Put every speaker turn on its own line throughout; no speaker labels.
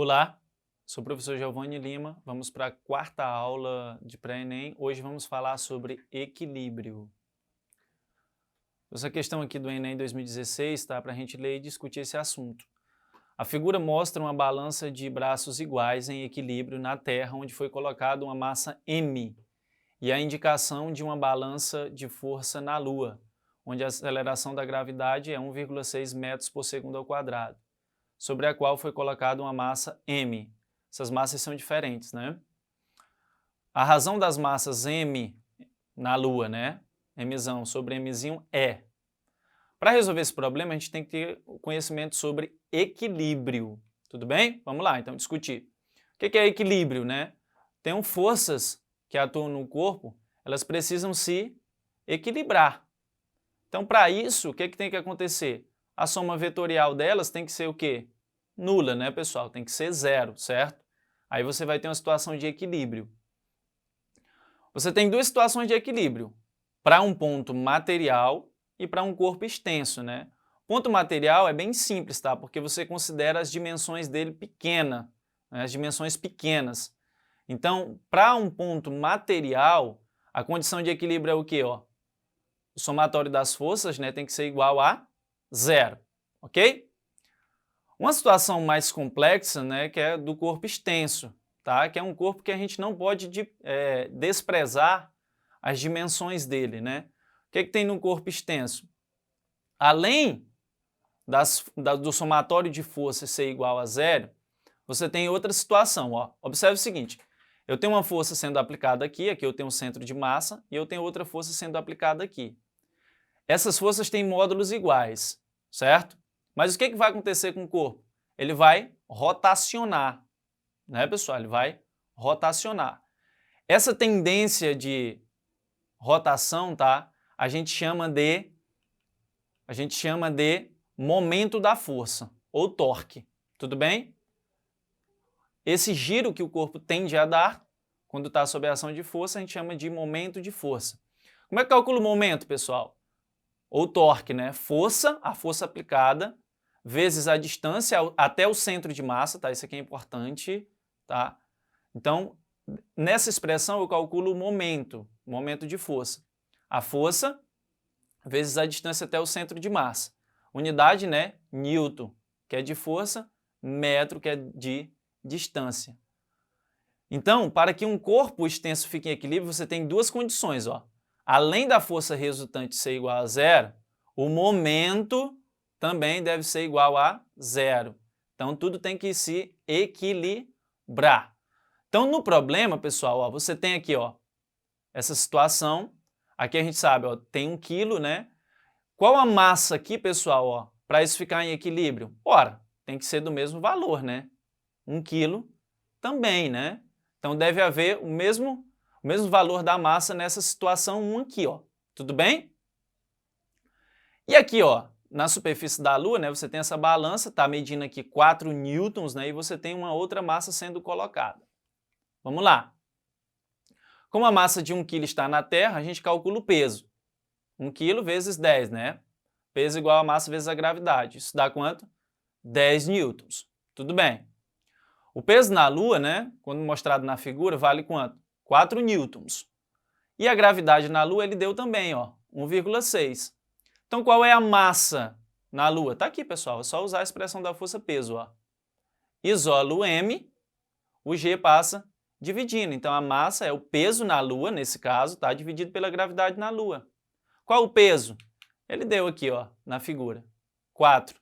Olá, sou o professor Giovanni Lima. Vamos para a quarta aula de pré-ENEM. Hoje vamos falar sobre equilíbrio. Essa questão aqui do ENEM 2016, tá? Para a gente ler e discutir esse assunto. A figura mostra uma balança de braços iguais em equilíbrio na Terra, onde foi colocada uma massa M, e a indicação de uma balança de força na Lua, onde a aceleração da gravidade é 1,6 metros por segundo ao quadrado, sobre a qual foi colocada uma massa M. Essas massas são diferentes, né? A razão das massas M na Lua, né? Mzão sobre Mzinho é. Para resolver esse problema, a gente tem que ter conhecimento sobre equilíbrio. Tudo bem? Vamos lá, então, discutir. O que é equilíbrio, né? Tem forças que atuam no corpo, elas precisam se equilibrar. Então, para isso, o que tem que acontecer? A soma vetorial delas tem que ser o quê? Nula, né, pessoal? Tem que ser zero, certo? Aí você vai ter uma situação de equilíbrio. Você tem duas situações de equilíbrio, para um ponto material e para um corpo extenso, né? Ponto material é bem simples, tá? Porque você considera as dimensões dele pequena, né? As dimensões pequenas. Então, para um ponto material, a condição de equilíbrio é o quê? Ó? O somatório das forças, né, tem que ser igual a zero, ok? Uma situação mais complexa, né, que é do corpo extenso, tá? Que é um corpo que a gente não pode desprezar as dimensões dele, né? O que tem no corpo extenso? Além do somatório de forças ser igual a zero, você tem outra situação. Ó. Observe o seguinte, eu tenho uma força sendo aplicada aqui, aqui eu tenho um centro de massa, e eu tenho outra força sendo aplicada aqui. Essas forças têm módulos iguais, certo? Mas o que vai acontecer com o corpo? Ele vai rotacionar, né, pessoal? Ele vai rotacionar. Essa tendência de rotação, tá? A gente chama de momento da força, ou torque, tudo bem? Esse giro que o corpo tende a dar, quando está sob a ação de força, a gente chama de momento de força. Como é que calcula o momento, pessoal? Ou torque, né? Força, a força aplicada, vezes a distância até o centro de massa, tá? Isso aqui é importante, tá? Então, nessa expressão eu calculo o momento de força. A força vezes a distância até o centro de massa. Unidade, né? Newton, que é de força, metro, que é de distância. Então, para que um corpo extenso fique em equilíbrio, você tem duas condições, ó. Além da força resultante ser igual a zero, o momento também deve ser igual a zero. Então, tudo tem que se equilibrar. Então, no problema, pessoal, ó, você tem aqui, ó, essa situação. Aqui a gente sabe, ó, tem 1 quilo, né? Qual a massa aqui, pessoal, ó, para isso ficar em equilíbrio? Ora, tem que ser do mesmo valor, né? 1 quilo também, né? Então, deve haver o mesmo valor da massa nessa situação 1 aqui, ó. Tudo bem? E aqui, ó, na superfície da Lua, né, você tem essa balança, está medindo aqui 4 newtons, né, e você tem uma outra massa sendo colocada. Vamos lá. Como a massa de 1 kg está na Terra, a gente calcula o peso. 1 kg vezes 10, né? Peso igual a massa vezes a gravidade. Isso dá quanto? 10 newtons. Tudo bem. O peso na Lua, né, quando mostrado na figura, vale quanto? 4 newtons. E a gravidade na Lua ele deu também, ó, 1,6. Então, qual é a massa na Lua? Está aqui, pessoal. É só usar a expressão da força peso, ó. Isola o M, o G passa dividindo. Então, a massa é o peso na Lua, nesse caso, tá? Dividido pela gravidade na Lua. Qual o peso? Ele deu aqui, ó, na figura. 4.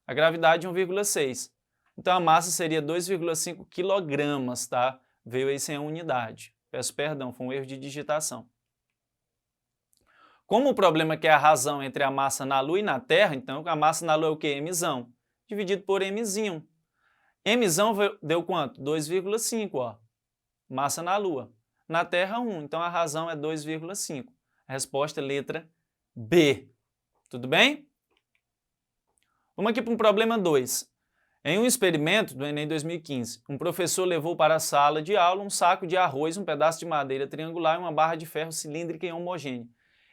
A gravidade 1,6. Então, a massa seria 2,5 kg, tá? Veio aí sem a unidade. Peço perdão, foi um erro de digitação. Como o problema aqui é a razão entre a massa na Lua e na Terra, então a massa na Lua é o quê? Mzão, dividido por Mzinho. Mzão deu quanto? 2,5, ó. Massa na Lua. Na Terra, 1. Então, a razão é 2,5. A resposta é letra B. Tudo bem? Vamos aqui para um problema 2. Em um experimento do ENEM 2015, um professor levou para a sala de aula um saco de arroz, um pedaço de madeira triangular e uma barra de ferro cilíndrica e homogênea.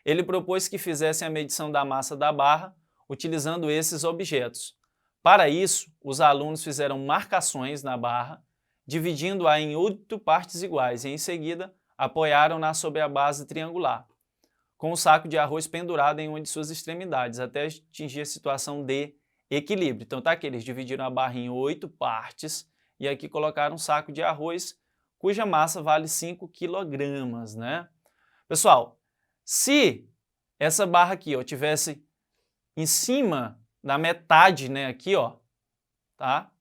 Ele propôs que fizessem a medição da massa da barra utilizando esses objetos. Para isso, os alunos fizeram marcações na barra, dividindo-a em 8 partes iguais e, em seguida, apoiaram-na sobre a base triangular, com o saco de arroz pendurado em uma de suas extremidades, até atingir a situação de equilíbrio. Então tá aqui, eles dividiram a barra em 8 partes e aqui colocaram um saco de arroz cuja massa vale 5 quilogramas, né? Pessoal, se essa barra aqui, ó, tivesse em cima da metade, né, aqui, ó, tá?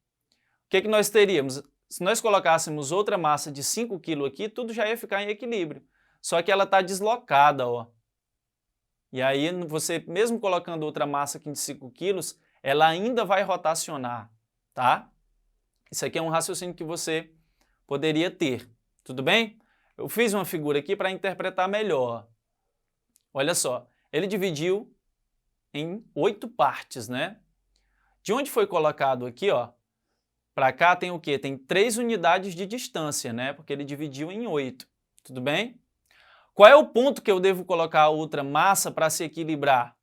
O que que nós teríamos? Se nós colocássemos outra massa de 5 kg aqui, tudo já ia ficar em equilíbrio. Só que ela está deslocada, ó. E aí, você, mesmo colocando outra massa aqui de 5 kg, ela ainda vai rotacionar, tá? Isso aqui é um raciocínio que você poderia ter, tudo bem? Eu fiz uma figura aqui para interpretar melhor. Olha só, ele dividiu em 8 partes, né? De onde foi colocado aqui, ó, para cá tem o quê? Tem 3 unidades de distância, né? Porque ele dividiu em 8, tudo bem? Qual é o ponto que eu devo colocar a outra massa para se equilibrar?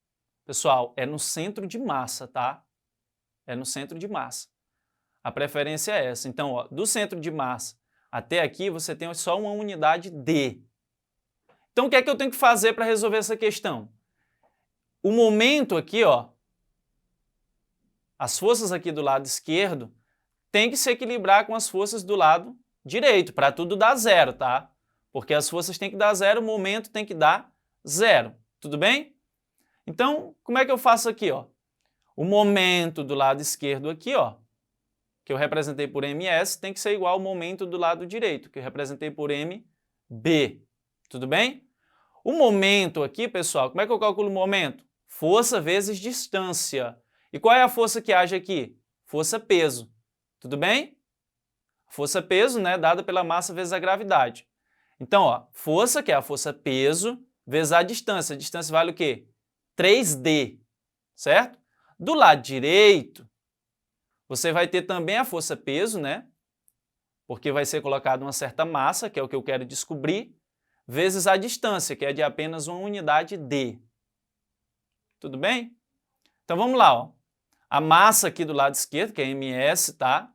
Pessoal, é no centro de massa, tá? É no centro de massa. A preferência é essa. Então, ó, do centro de massa até aqui, você tem só uma unidade D. Então, o que é que eu tenho que fazer para resolver essa questão? O momento aqui, ó, as forças aqui do lado esquerdo tem que se equilibrar com as forças do lado direito, para tudo dar zero, tá? Porque as forças têm que dar zero, o momento tem que dar zero, tudo bem? Então, como é que eu faço aqui, ó? O momento do lado esquerdo aqui, ó, que eu representei por ms, tem que ser igual ao momento do lado direito, que eu representei por mb, tudo bem? O momento aqui, pessoal, como é que eu calculo o momento? Força vezes distância. E qual é a força que age aqui? Força-peso. Tudo bem? Força-peso, né, dada pela massa vezes a gravidade. Então, ó, força, que é a força-peso, vezes a distância. A distância vale o quê? 3D, certo? Do lado direito, você vai ter também a força-peso, né? Porque vai ser colocada uma certa massa, que é o que eu quero descobrir, vezes a distância, que é de apenas uma unidade D. Tudo bem? Então, vamos lá, ó. A massa aqui do lado esquerdo, que é ms, tá?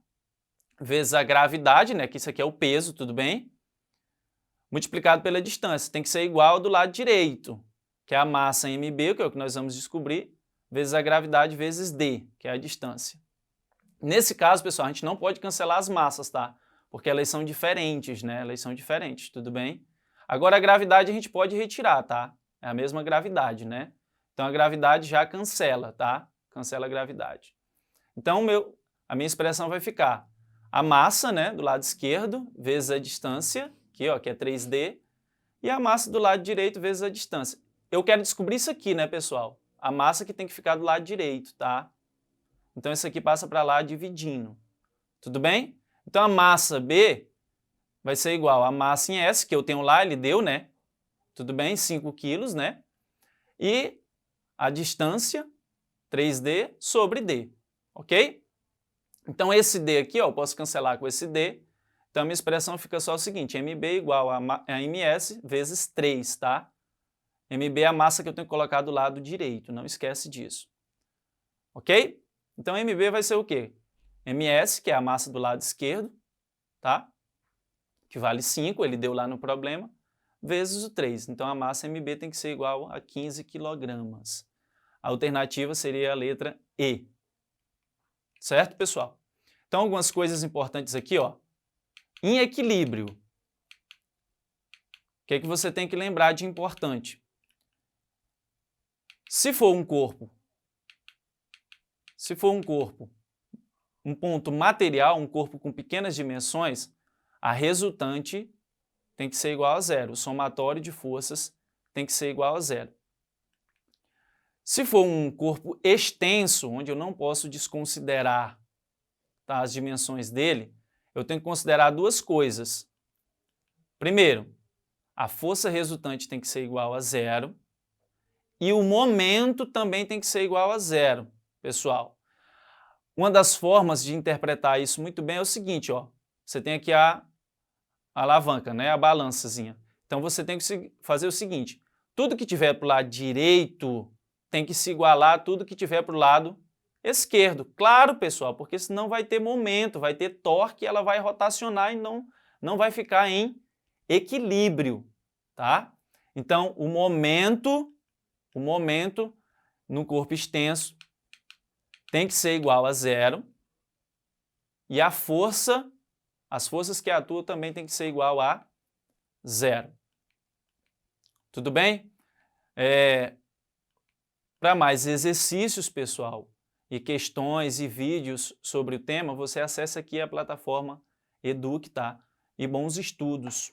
Vezes a gravidade, né? Que isso aqui é o peso, tudo bem? Multiplicado pela distância. Tem que ser igual ao do lado direito, que é a massa mb, que é o que nós vamos descobrir, vezes a gravidade vezes d, que é a distância. Nesse caso, pessoal, a gente não pode cancelar as massas, tá? Porque elas são diferentes, né? Elas são diferentes, tudo bem? Agora, a gravidade a gente pode retirar, tá? É a mesma gravidade, né? Então, a gravidade já cancela, tá? Cancela a gravidade. Então, a minha expressão vai ficar a massa, né, do lado esquerdo, vezes a distância, aqui, ó, que é 3D, e a massa do lado direito vezes a distância. Eu quero descobrir isso aqui, né, pessoal? A massa que tem que ficar do lado direito, tá? Então, isso aqui passa para lá dividindo. Tudo bem? Então, a massa B vai ser igual a massa em S, que eu tenho lá, ele deu, né? Tudo bem? 5 quilos, né? E a distância, 3D sobre D, ok? Então, esse D aqui, ó, eu posso cancelar com esse D. Então, a minha expressão fica só o seguinte, mb igual a ms vezes 3, tá? mb é a massa que eu tenho que colocar do lado direito, não esquece disso. Ok? Então, mb vai ser o quê? ms, que é a massa do lado esquerdo, tá? Que vale 5, ele deu lá no problema, vezes o 3. Então, a massa mb tem que ser igual a 15 quilogramas. A alternativa seria a letra E. Certo, pessoal? Então, algumas coisas importantes aqui, ó. Em equilíbrio. O que é que você tem que lembrar de importante? Se for um corpo, um ponto material, um corpo com pequenas dimensões, a resultante tem que ser igual a zero. O somatório de forças tem que ser igual a zero. Se for um corpo extenso, onde eu não posso desconsiderar, tá, as dimensões dele, eu tenho que considerar duas coisas. Primeiro, a força resultante tem que ser igual a zero e o momento também tem que ser igual a zero, pessoal. Uma das formas de interpretar isso muito bem é o seguinte, ó. Você tem aqui a alavanca, né, a balançazinha. Então, você tem que fazer o seguinte, tudo que tiver para o lado direito tem que se igualar a tudo que tiver para o lado esquerdo. Claro, pessoal, porque senão vai ter momento, vai ter torque, ela vai rotacionar e não vai ficar em equilíbrio, tá? Então, o momento no corpo extenso tem que ser igual a zero e as forças que atuam também tem que ser igual a zero. Tudo bem? Para mais exercícios, pessoal, e questões e vídeos sobre o tema, você acessa aqui a plataforma Eduque, tá? E bons estudos!